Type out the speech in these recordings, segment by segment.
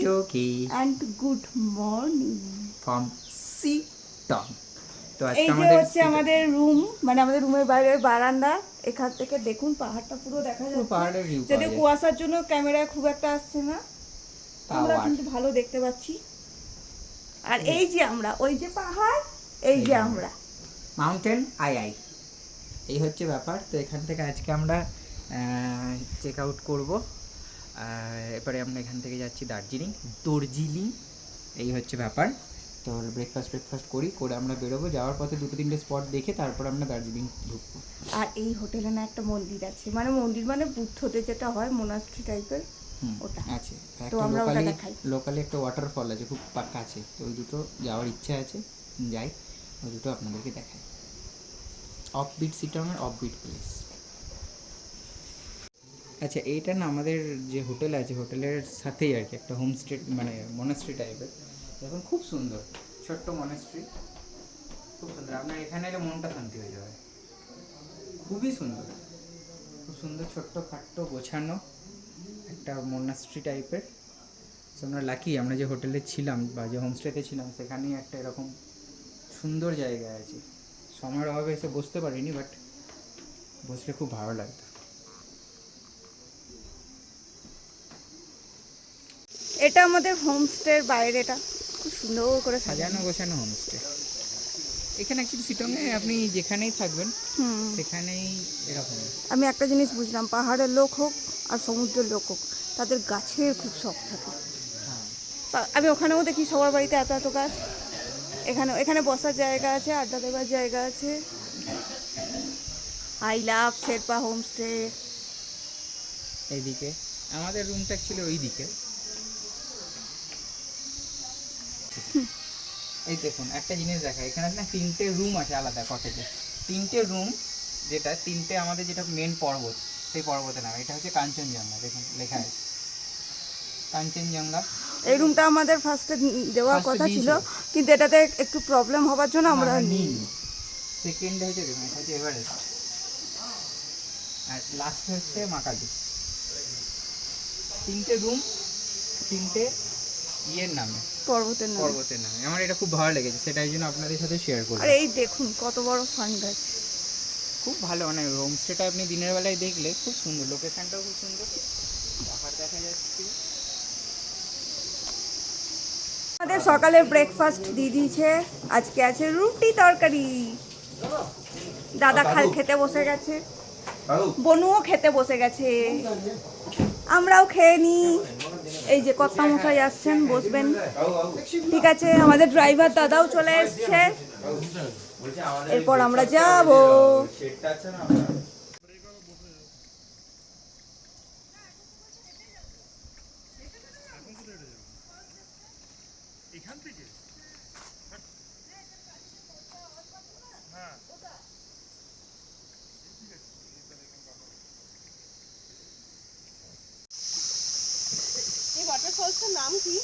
Toki and good morning from Seatong. তো এই আজকে যে হচ্ছে আমাদের রুম, মানে আমাদের রুমের বাইরের বারান্দা। এখান থেকে দেখুন পাহাড়টা পুরো দেখা যাচ্ছে। পাহাড়ের ভিউ যদিও কুয়াশার জন্য ক্যামেরায় খুব একটা আসছে না, আমরা কিন্তু ভালো দেখতে পাচ্ছি। আর এই যে আমরা, ওই যে পাহাড়, এই যে আমরা মাউন্টেন আই এই হচ্ছে ব্যাপার। তো এখান থেকে আজকে আমরা চেক আউট করবো। এরপরে আমরা এখান থেকে যাচ্ছি দার্জিলিং। এই হচ্ছে ব্যাপার। তো ব্রেকফাস্ট করে আমরা বেরোবো। যাওয়ার পথে 2-3টে স্পট দেখে তারপর আমরা দার্জিলিং ঢুকবো। আর এই হোটেলে না একটা মন্দির আছে, মানে মন্দির মানে বুদ্ধদের যেটা হয় মোনাস্ট্রি টাইপের, ওটা আছে। তো আমরা ওটা দেখাই। লোকালি একটা ওয়াটারফল আছে খুব কাছে, তো ওই দুটো যাওয়ার ইচ্ছা আছে, যাই ওই দুটো আপনাদেরকে দেখাই। অফবিট সিটংয়ের অফবিট প্লেস। আচ্ছা, এইটা না আমাদের যে হোটেল আছে, হোটেলের সাথেই আর কি একটা হোমস্টে, মানে মনাস্ট্রি টাইপের। দেখুন খুব সুন্দর ছোট্ট মনাস্ট্রি, খুব সুন্দর। আপনার এখানে এলে মনটা শান্তি হয়ে যাবে। খুবই সুন্দর, খুব সুন্দর, ছোট্ট খাট্ট গোছানো একটা মনাস্ট্রি টাইপের। সো আমরা লাকি, আমরা যে হোটেলে ছিলাম বা যে হোমস্টেতে ছিলাম সেখানেই একটা এরকম সুন্দর জায়গা আছে। সময়ের অভাবে এসে বসতে পারিনি, বাট বসলে খুব ভালো লাগতো। এটা আমাদের হোমস্টের বাইরেটা খুব সুন্দর করে সাজানো গোছানো হোমস্টে। এখানে অ্যাকচুয়ালি শিটংয়ে আপনি যেখানেই থাকবেন সেখানেই এরকম। আমি একটা জিনিস বুঝলাম, পাহাড়ের লোক হোক আর সমুদ্রের লোক হোক, তাদের গাছের খুব শখ থাকে। আমি ওখানেও দেখি সবার বাড়িতে এত এত গাছ। এখানে বসার জায়গা আছে, আড্ডা দেওয়ার জায়গা আছে। I love Sherpa homestay. এইদিকে আমাদের রুমটা অ্যাকচুয়ালি ওই দিকে। এই দেখুন একটা জিনিস দেখা, এখানে না 3টে রুম আছে আলাদা কটেজে। 3টে রুম, যেটা 3টে আমাদের যেটা মেন পর্বত, সেই পর্বতের নাম এটা হচ্ছে কাঞ্চনজঙ্ঘা। দেখুন লেখা আছে কাঞ্চনজঙ্ঘা। এই রুমটা আমাদের ফার্স্টে দেওয়ার কথা ছিল, কিন্তু এটাতে একটু প্রবলেম হওয়ার জন্য আমরা নিই। সেকেন্ডে হচ্ছে দেখুন, এটা হচ্ছে এভারেস্ট, আর লাস্ট হচ্ছে মাকালি। 3টে রুম, 3টে ইয়ের নামে, পর্বতের নামে। আমার এটা খুব ভালো লেগেছে, সেটাই জন্য আপনাদের সাথে শেয়ার করলাম। আর এই দেখুন কত বড় ফান গাছ, খুব ভালো। মানে হোমস্টেটা আপনি দিনের বেলায় দেখলে খুব সুন্দর, লোকেশনটাও খুব সুন্দর, পাহাড় দেখা যাচ্ছে। আমাদের সকালের ব্রেকফাস্ট দিয়ে দিয়েছে। আজকে আছে রুটি তরকারি। দাদা খেতে বসে গেছে, বনুও খেতে বসে গেছে, আমরাও খেয়ে নিই। এই যে কর্তা মশাই আসছেন, বসবেন। ঠিক আছে, আমাদের ড্রাইভার দাদাও চলে এসছে। এরপর আমরা যাব। এই ওয়াটারফলসের নাম কি?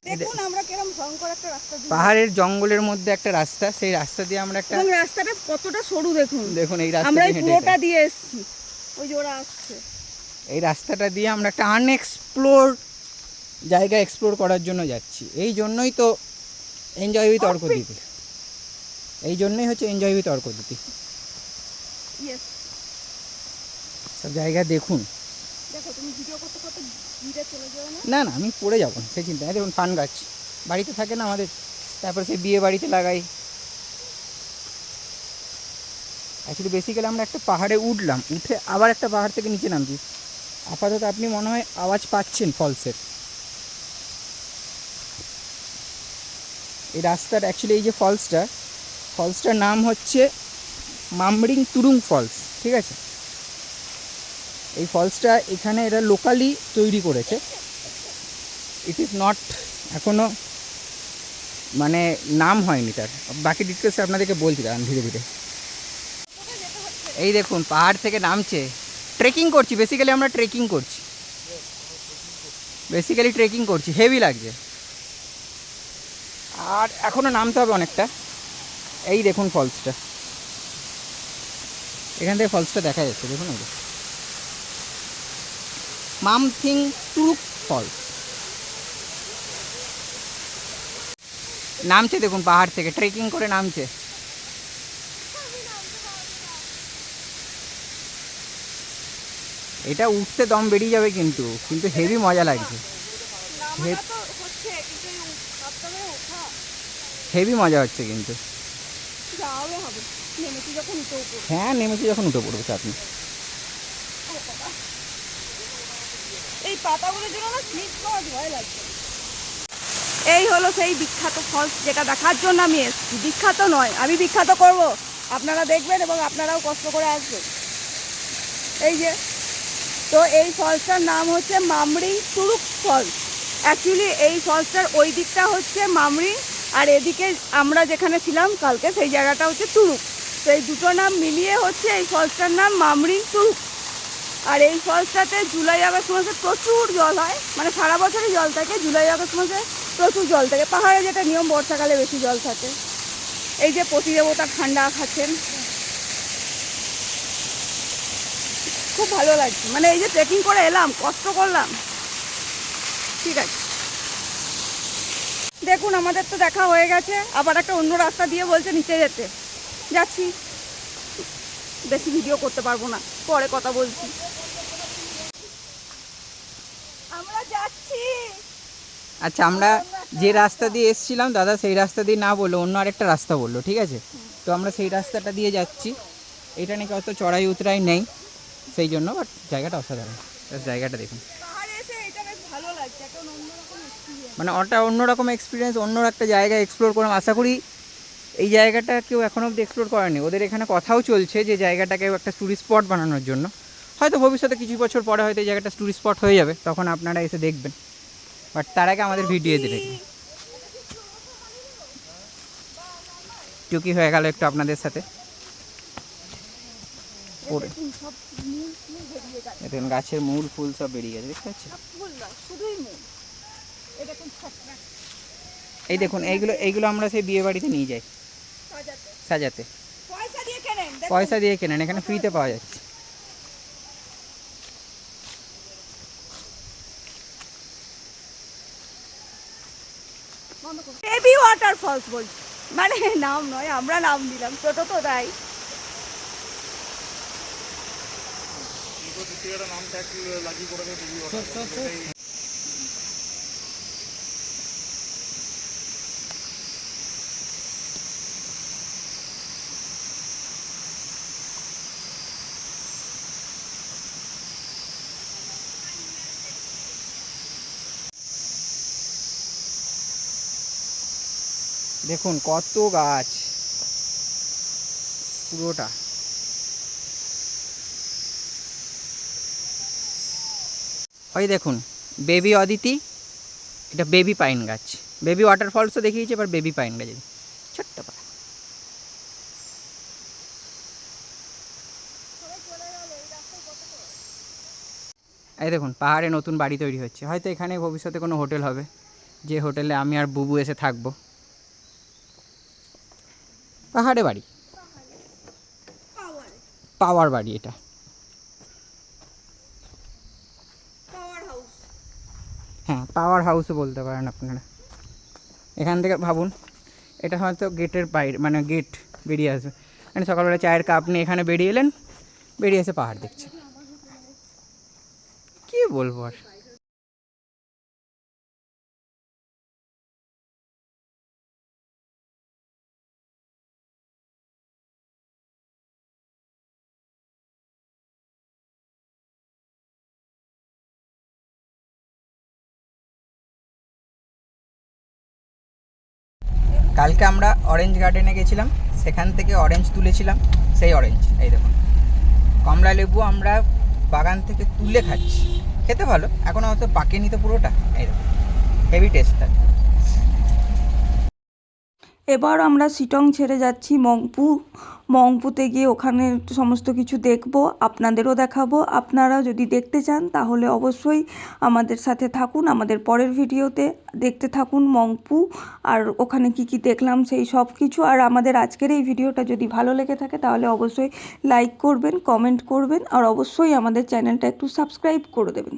দেখুন আমরা কিরকম ভয়ঙ্কর একটা রাস্তা দিয়ে, পাহাড়ের জঙ্গলের মধ্যে একটা রাস্তা, সেই রাস্তা দিয়ে আমরা একটা, এবং রাস্তাটা কতটা সরু দেখুন। এই রাস্তা আমরা পুরোটা দিয়ে এসেছি, ওই যে ওরা আসছে। এই রাস্তাটা দিয়ে আমরা একটা আনএক্সপ্লোর জায়গা এক্সপ্লোর করার জন্য যাচ্ছি। এই জন্যই তো এনজয় উইথ অর্কদিতি, এই জন্যই হচ্ছে এনজয় উইথ অর্কদিতি। সব জায়গা দেখুন। দেখো তুমি ভিডিও করতে করতে ভিড়ে চলে যাও না না, আমি পড়ে যাবো না, সেই চিন্তা নেই। দেখুন পান গাছ বাড়িতে থাকে না আমাদের, তারপর সে বিয়ে বাড়িতে লাগাই। অ্যাকচুয়ালি বেসিক্যালি আমরা একটা পাহাড়ে উঠলাম, উঠে আবার একটা পাহাড় থেকে নিচে নামছি। আপাতত আপনি মনে হয় আওয়াজ পাচ্ছেন ফলসের। এই রাস্তার অ্যাকচুয়ালি এই যে ফলসটার নাম হচ্ছে মামরিং তুরুং ফলস, ঠিক আছে। এই ফলসটা এখানে এরা লোকালি তৈরি করেছে। ইট ইজ নট, এখনও মানে নাম হয়নি তার। বাকি ডিটেলস আপনাদেরকে বলছি দাঁড়ান ধীরে ধীরে। এই দেখুন পাহাড় থেকে নামছে, ট্রেকিং করছি। আমরা ট্রেকিং করছি, হেভি লাগছে। আর এখনও নামতে হবে অনেকটা। এই দেখুন ফলসটা, এখান থেকে ফলসটা দেখা যাচ্ছে, দেখুন। মামথিং তুরুক ফলস। নামছে দেখুন পাহাড় থেকে, ট্রেকিং করে নামছে। এটা উঠতে দম বেরিয়ে যাবে, কিন্তু কিন্তু হেভি মজা লাগছে, হেভি মজা হচ্ছে কিন্তু। হ্যাঁ নেমেছি যখন উঠে পড়বে আপনি। এই পাতাগুলোর জন্য না স্লিপ খাওয়া ভয় লাগছে। এই হলো সেই বিখ্যাত ফলস যেটা দেখার জন্য আমি এসেছি। বিখ্যাত নয়, আমি বিখ্যাত করব, আপনারা দেখবেন এবং আপনারাও কষ্ট করে আসবেন। এই যে, তো এই ফলসটার নাম হচ্ছে মামরিং তুরুক ফলস। অ্যাকচুয়ালি এই ফলসটার ওই দিকটা হচ্ছে মামরিং, আর এদিকে আমরা যেখানে ছিলাম কালকে সেই জায়গাটা হচ্ছে তুরুক। তো এই দুটো নাম মিলিয়ে হচ্ছে এই ফলসটার নাম মামরিং তুরুক। আর এই ফলসটাতে জুলাই আগস্ট মাসে প্রচুর জল হয়, মানে সারা বছরই জল থাকে, জুলাই আগস্ট মাসে প্রচুর জল থাকে। পাহাড়ে যেটা নিয়ম, বর্ষাকালে বেশি জল থাকে। এই যে প্রতিদেবতা ঠান্ডা খাচ্ছেন, খুব ভালো লাগছে। মানে এই যে ট্রেকিং করে এলাম, কষ্ট করলাম, ঠিক আছে। দেখুন আমাদের তো দেখা হয়ে গেছে, আবার একটা অন্য রাস্তা দিয়ে বলছে নিচে যেতে, যাচ্ছি। বেশি ভিডিও করতে পারবো না, পরে কথা বলছি। আমরা যাচ্ছি। আচ্ছা, আমরা যে রাস্তা দিয়ে এসেছিলাম দাদা সেই রাস্তা দিয়ে না বললো, অন্য আরেকটা রাস্তা বললো, ঠিক আছে। তো আমরা সেই রাস্তাটা দিয়ে যাচ্ছি। এটা নাকি অত চড়াই উতরাই নেই, সেই জন্য, বাট জায়গাটা অসাধারণ। জায়গাটা দেখুন, মানে ওটা অন্যরকম এক্সপিরিয়েন্স, অন্য একটা জায়গা এক্সপ্লোর করলাম। আশা করি এই জায়গাটা কেউ এখনও অবধি এক্সপ্লোর করেনি। ওদের এখানে কথাও চলছে যে জায়গাটাকে একটা ট্যুরিস্ট স্পট বানানোর জন্য। হয়তো ভবিষ্যতে কিছু বছর পরে হয়তো এই জায়গাটা ট্যুরিস্ট স্পট হয়ে যাবে, তখন আপনারা এসে দেখবেন। বাট তার আগে আমাদের ভিডিও দিয়ে দেখবেন। টুকি হয়ে গেল একটু আপনাদের সাথে। দেখুন গাছের মূল ফুল সব বেরিয়ে গেছে, দেখতে পাচ্ছেন। এই দেখুন এইগুলো আমরা সেই বিয়ে বাড়িতে নিয়ে যাই সাজাতে। পয়সা দিয়ে কেনেন, এখানে ফ্রিতে পাওয়া যাচ্ছে। বেবি ওয়াটারফলস বলছি, মানে নাম নয়, আমরা নাম দিলাম, ছোট তো তাই। দেখুন কত গাছ পুরোটা। ওই দেখুন বেবি অদিতি, এটা বেবি পাইন গাছ। বেবি ওয়াটারফলসও দেখিয়েছে, এবার বেবি পাইন গাছ ছোট্ট পাতা। এই দেখুন পাহাড়ে নতুন বাড়ি তৈরি হচ্ছে, হয়তো এখানে ভবিষ্যতে কোনো হোটেল হবে, যে হোটেলে আমি আর বুবু এসে থাকবো। পাহাড়ে বাড়ি, পাওয়ার বাড়ি, এটা হ্যাঁ পাওয়ার হাউসও বলতে পারেন আপনারা। এখান থেকে ভাবুন, এটা হয়তো গেটের বাইরে, মানে গেট বেরিয়ে আসবে, মানে সকালবেলা চায়ের কাপ নিয়ে এখানে বেরিয়ে এলেন, বেরিয়ে এসে পাহাড় দেখছেন। কী বলবো আর। কালকে আমরা অরেঞ্জ গার্ডেনে গেছিলাম, সেখান থেকে অরেঞ্জ তুলেছিলাম। সেই অরেঞ্জ, এই দেখুন কমলা লেবু আমরা বাগান থেকে তুলে খাচ্ছি, খেতে ভালো, এখনও হয়তো পাকেনি তো পুরোটা। এই দেখুন হেভি টেস্ট তার। এবার আমরা শিটং ছেড়ে যাচ্ছি মংপু। মংপুতে গিয়ে ওখানে সমস্ত কিছু দেখব, আপনাদেরও দেখাবো। আপনারা যদি দেখতে চান তাহলে অবশ্যই আমাদের সাথে থাকুন, আমাদের পরের ভিডিওতে দেখতে থাকুন মংপু আর ওখানে কি কি দেখলাম সেই সব কিছু। আর আমাদের আজকের এই ভিডিওটা যদি ভালো লেগে থাকে তাহলে অবশ্যই লাইক করবেন, কমেন্ট করবেন, আর অবশ্যই আমাদের চ্যানেলটা একটু সাবস্ক্রাইব করে দেবেন।